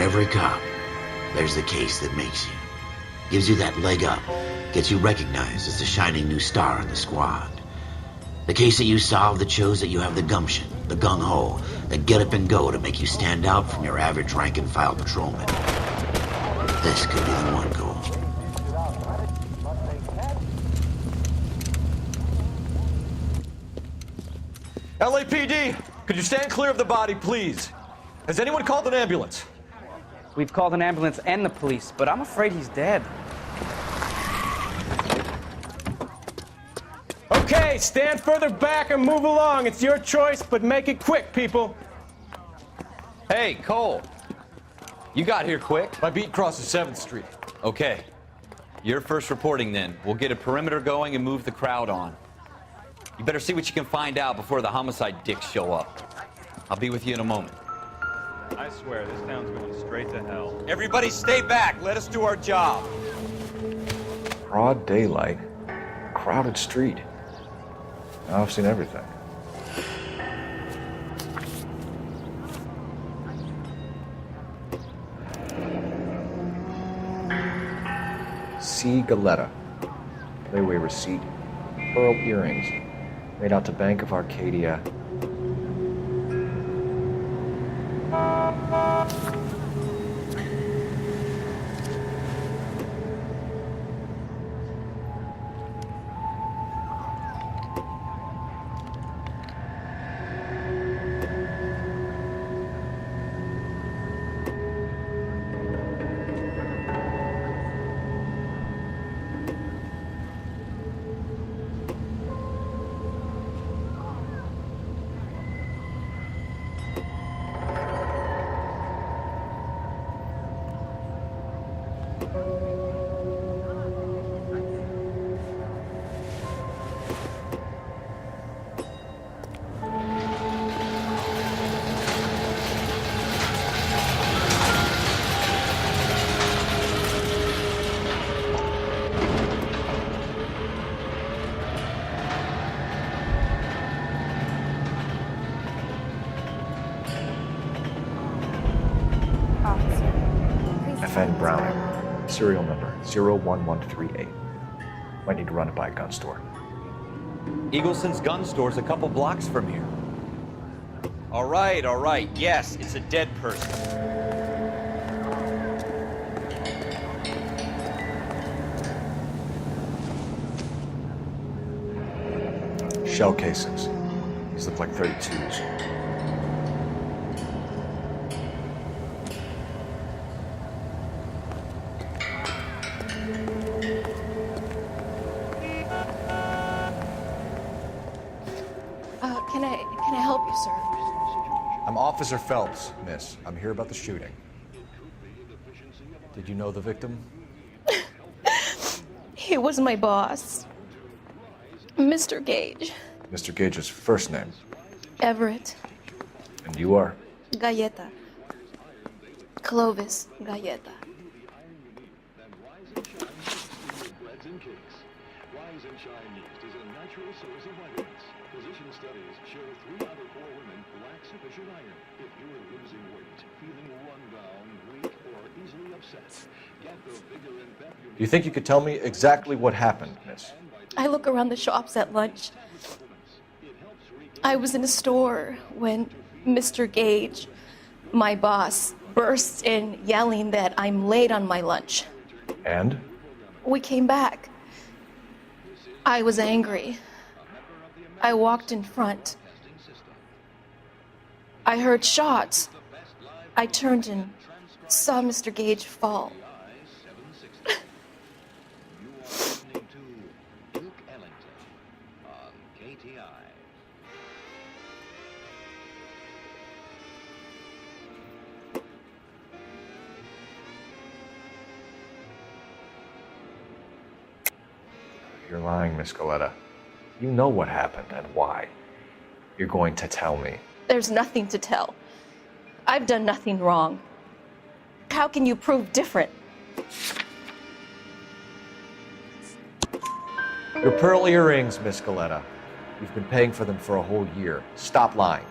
every cop, there's the case that makes you. Gives you that leg up, gets you recognized as the shining new star in the squad. The case that you solve that shows that you have the gumption, the gung-ho, the get up and go to make you stand out from your average rank-and-file patrolman. This could be the one goal. LAPD, could you stand clear of the body, please? Has anyone called an ambulance? We've called an ambulance and the police, but I'm afraid he's dead. Okay, stand further back and move along. It's your choice, but make it quick, people. Hey, Cole. You got here quick. My beat crosses 7th Street. Okay. You're first reporting then. We'll get a perimeter going and move the crowd on. You better see what you can find out before the homicide dicks show up. I'll be with you in a moment. I swear, this town's going straight to hell. Everybody stay back. Let us do our job. Broad daylight, crowded street. Now I've seen everything. C. Galetta. Layaway receipt. Pearl earrings. Made out to Bank of Arcadia. FN Browning, serial number 01138. Might need to run it by a gun store. Eagleson's gun store's a couple blocks from here. All right. Yes, it's a dead person. Shell casings. These look like 32s. Can I help you, sir? I'm Officer Phelps, miss. I'm here about the shooting. Did you know the victim? He was my boss, Mr. Gage. Mr. Gage's first name. Everett. And you are? Galleta. Clovis Galleta. Physician studies show 3 out of 4 women lack sufficient iron. If you're losing weight, feeling run down, weak, or easily upset, get the vigor and pep you need. Do you think you could tell me exactly what happened, miss? I look around the shops at lunch. I was in a store when Mr. Gage, my boss, bursts in yelling that I'm late on my lunch. And? We came back. I was angry. I walked in front. I heard shots. I turned and saw Mr. Gage fall. You're lying, Miss Galetta. You know what happened and why. You're going to tell me. There's nothing to tell. I've done nothing wrong. How can you prove different? Your pearl earrings, Miss Galetta. You've been paying for them for a whole year. Stop lying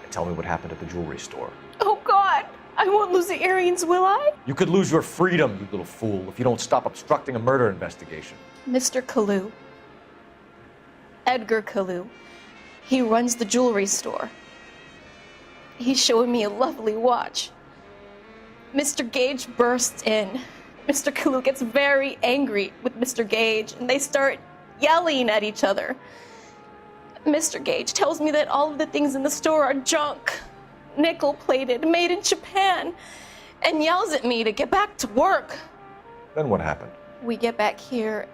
and tell me what happened at the jewelry store. Oh, God! I I won't lose the earrings, will I? You could lose your freedom, you little fool, if you don't stop obstructing a murder investigation. Mr. Kalu. Edgar Kalu. He runs the jewelry store. He's showing me a lovely watch. Mr. Gage bursts in. Mr. Kalu gets very angry with Mr. Gage, and they start yelling at each other. Mr. Gage tells me that all of the things in the store are junk, nickel-plated, made in Japan, and yells at me to get back to work. Then what happened? We get back here,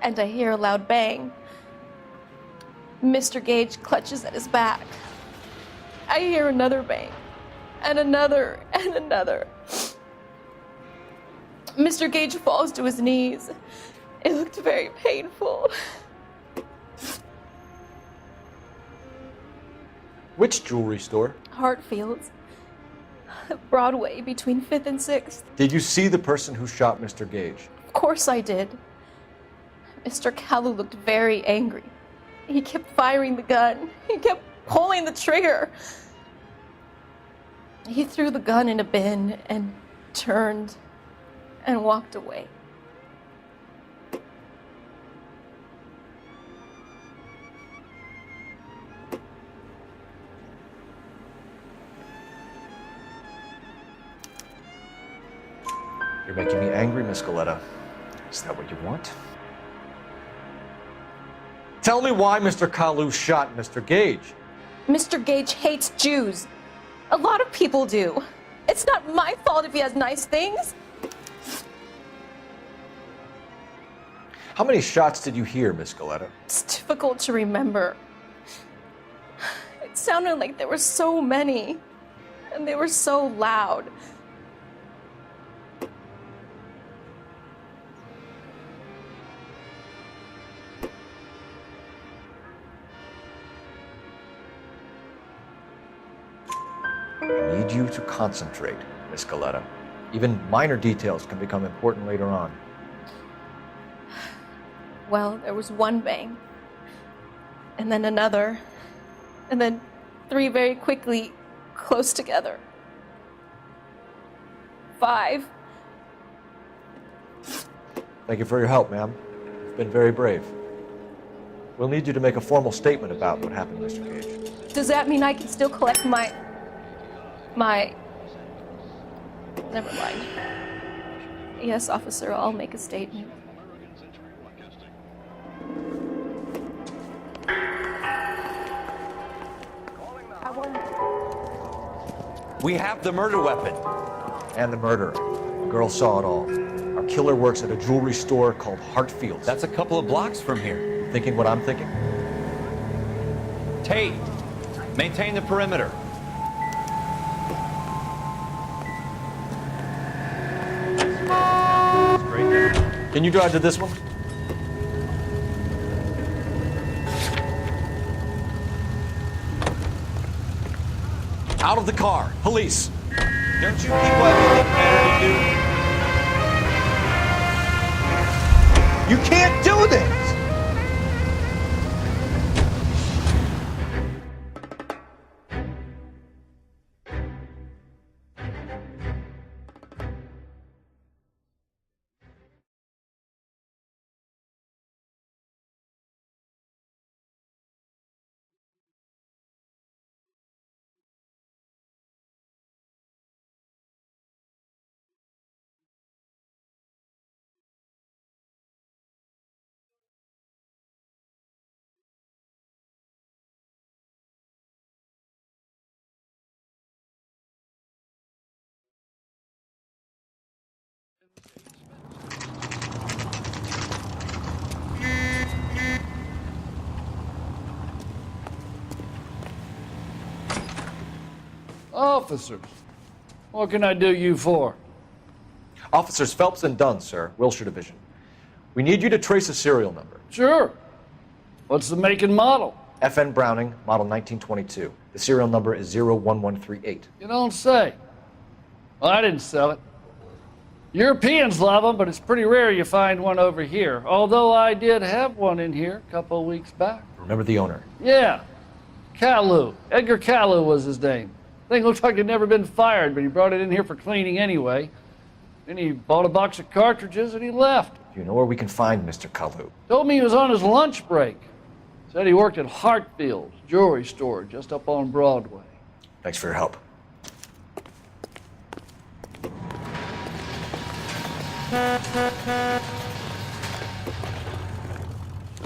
and I hear a loud bang. Mr. Gage clutches at his back. I hear another bang, and another, and another. Mr. Gage falls to his knees. It looked very painful. Which jewelry store? Hartfield's. Broadway, between 5th and 6th. Did you see the person who shot Mr. Gage? Of course I did. Mr. Kalu looked very angry. He kept firing the gun. He kept pulling the trigger. He threw the gun in a bin and turned and walked away. You're making me angry, Miss Galetta. Is that what you want? Tell me why Mr. Kalu shot Mr. Gage. Mr. Gage hates Jews. A lot of people do. It's not my fault if he has nice things. How many shots did you hear, Miss Galetta? It's difficult to remember. It sounded like there were so many, and they were so loud. I need you to concentrate, Miss Galetta. Even minor details can become important later on. Well, there was one bang, and then another, and then 3 very quickly, close together. 5. Thank you for your help, ma'am. You've been very brave. We'll need you to make a formal statement about what happened to Mr. Gage. Does that mean I can still collect my... Never mind. Yes, officer, I'll make a statement. We have the murder weapon. And the murderer. The girl saw it all. Our killer works at a jewelry store called Hartfield's. That's a couple of blocks from here. Thinking what I'm thinking? Tate, maintain the perimeter. Straight there. Can you drive to this one? Out of the car. Police. Don't you people have anything better to do? You can't do this! Officers, what can I do you for? Officers Phelps and Dunn, sir, Wilshire Division. We need you to trace a serial number. Sure. What's the make and model? FN Browning, model 1922. The serial number is 01138. You don't say. Well, I didn't sell it. Europeans love them, but it's pretty rare you find one over here. Although I did have one in here a couple of weeks back. Remember the owner? Yeah. Kalu. Edgar Kalu was his name. Thing looks like it'd never been fired, but he brought it in here for cleaning anyway. Then he bought a box of cartridges and he left. Do you know where we can find Mr. Kalu? Told me he was on his lunch break. Said he worked at Hartfield's jewelry store just up on Broadway. Thanks for your help.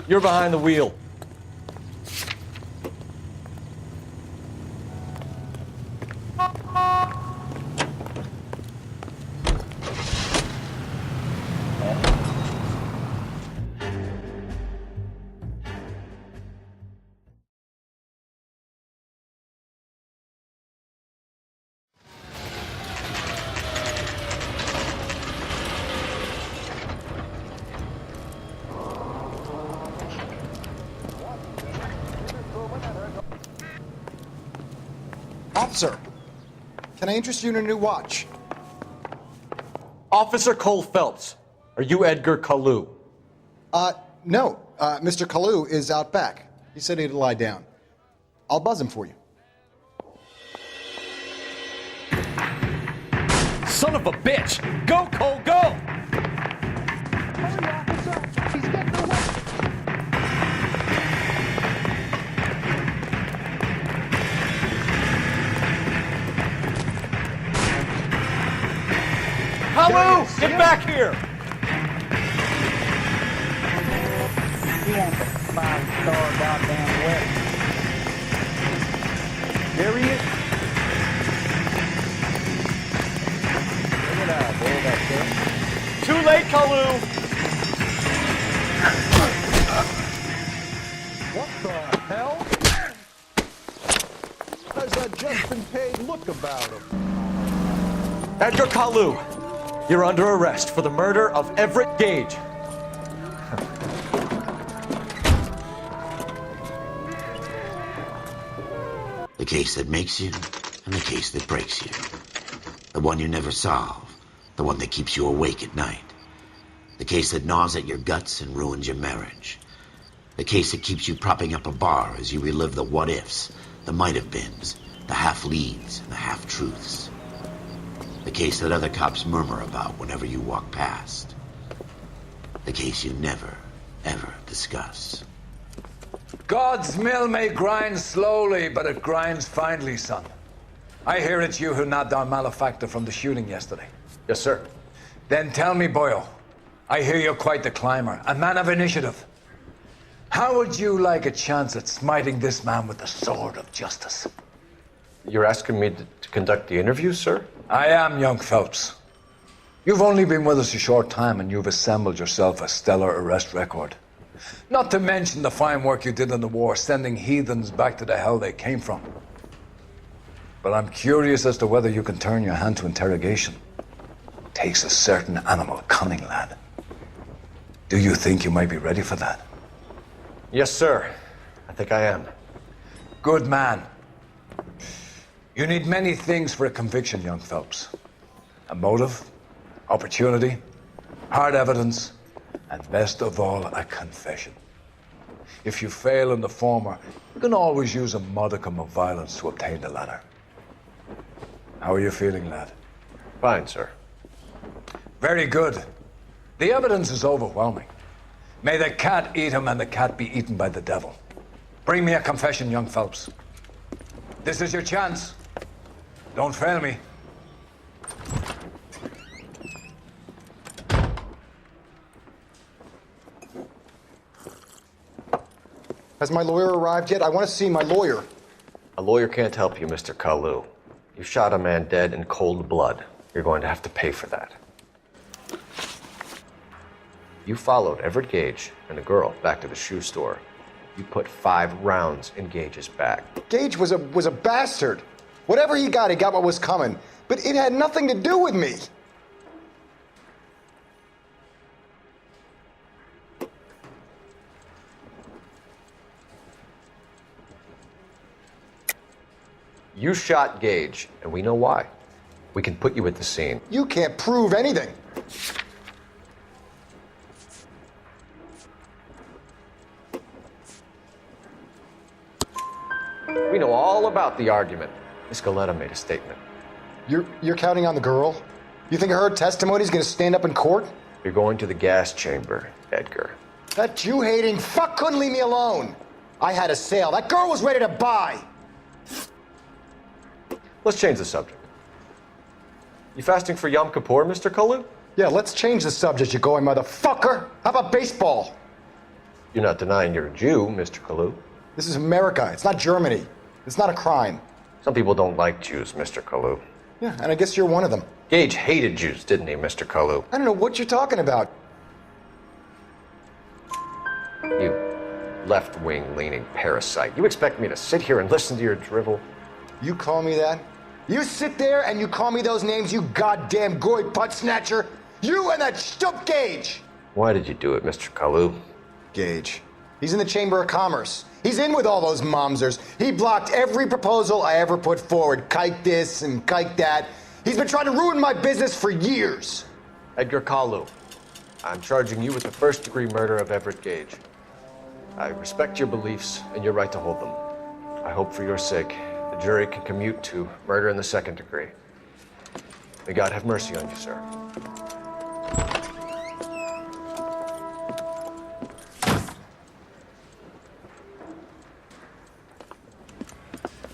You're behind the wheel. Officer, can I interest you in a new watch? Officer Cole Phelps, are you Edgar Kalu? No. Mr. Kalu is out back. He said he'd lie down. I'll buzz him for you. Son of a bitch! Go, Cole, go! Hurry, officer! He's getting away! Kalu, get back here! He ain't the five-star goddamn wedding. There he is. Look at that, boy, back there. Too late, Kalu! What the hell? How's that just been paid look about him? Edgar Kalu, you're under arrest for the murder of Everett Gage. The case that makes you and the case that breaks you. The one you never solve. The one that keeps you awake at night. The case that gnaws at your guts and ruins your marriage. The case that keeps you propping up a bar as you relive the what-ifs, the might-have-beens, the half-leads and the half-truths. The case that other cops murmur about whenever you walk past. The case you never, ever discuss. God's mill may grind slowly, but it grinds finely, son. I hear it's you who nabbed our malefactor from the shooting yesterday. Yes, sir. Then tell me, boyo, I hear you're quite the climber, a man of initiative. How would you like a chance at smiting this man with the sword of justice? You're asking me to conduct the interview, sir? I am, young Phelps. You've only been with us a short time and you've assembled yourself a stellar arrest record. Not to mention the fine work you did in the war, sending heathens back to the hell they came from. But I'm curious as to whether you can turn your hand to interrogation. Takes a certain animal cunning, lad. Do you think you might be ready for that? Yes, sir. I think I am. Good man. You need many things for a conviction, young Phelps. A motive, opportunity, hard evidence, and best of all, a confession. If you fail in the former, you can always use a modicum of violence to obtain the latter. How are you feeling, lad? Fine, sir. Very good. The evidence is overwhelming. May the cat eat him and the cat be eaten by the devil. Bring me a confession, young Phelps. This is your chance. Don't fail me. Has my lawyer arrived yet? I want to see my lawyer. A lawyer can't help you, Mr. Kalu. You shot a man dead in cold blood. You're going to have to pay for that. You followed Everett Gage and the girl back to the shoe store. You put 5 rounds in Gage's back. Gage was a bastard. Whatever he got what was coming. But it had nothing to do with me. You shot Gage, and we know why. We can put you at the scene. You can't prove anything. We know all about the argument. Miss Galetta made a statement. You're counting on the girl? You think her testimony's gonna stand up in court? You're going to the gas chamber, Edgar. That Jew-hating fuck couldn't leave me alone. I had a sale. That girl was ready to buy. Let's change the subject. You fasting for Yom Kippur, Mr. Kalu? Yeah, let's change the subject, you going motherfucker. How about baseball? You're not denying you're a Jew, Mr. Kalu. This is America. It's not Germany. It's not a crime. Some people don't like Jews, Mr. Kalu. Yeah, and I guess you're one of them. Gage hated Jews, didn't he, Mr. Kalu? I don't know what you're talking about. You left-wing leaning parasite. You expect me to sit here and listen to your drivel? You call me that? You sit there and you call me those names, you goddamn goy butt snatcher? You and that shtup Gage! Why did you do it, Mr. Kalu? Gage. He's in the Chamber of Commerce. He's in with all those momsers. He blocked every proposal I ever put forward. Kike this and kike that. He's been trying to ruin my business for years. Edgar Kalu, I'm charging you with the first-degree murder of Everett Gage. I respect your beliefs and your right to hold them. I hope for your sake the jury can commute to murder in the second degree. May God have mercy on you, sir.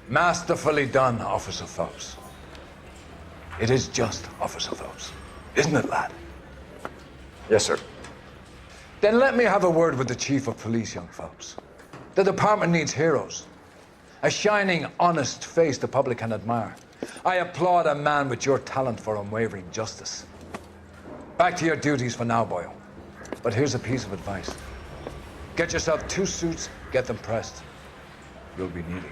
Masterfully done, Officer Phelps. It is just Officer Phelps, isn't it, lad? Yes, sir. Then let me have a word with the Chief of Police, young Phelps. The department needs heroes. A shining, honest face the public can admire. I applaud a man with your talent for unwavering justice. Back to your duties for now, boyo. But here's a piece of advice. Get yourself 2 suits, get them pressed. You'll be needing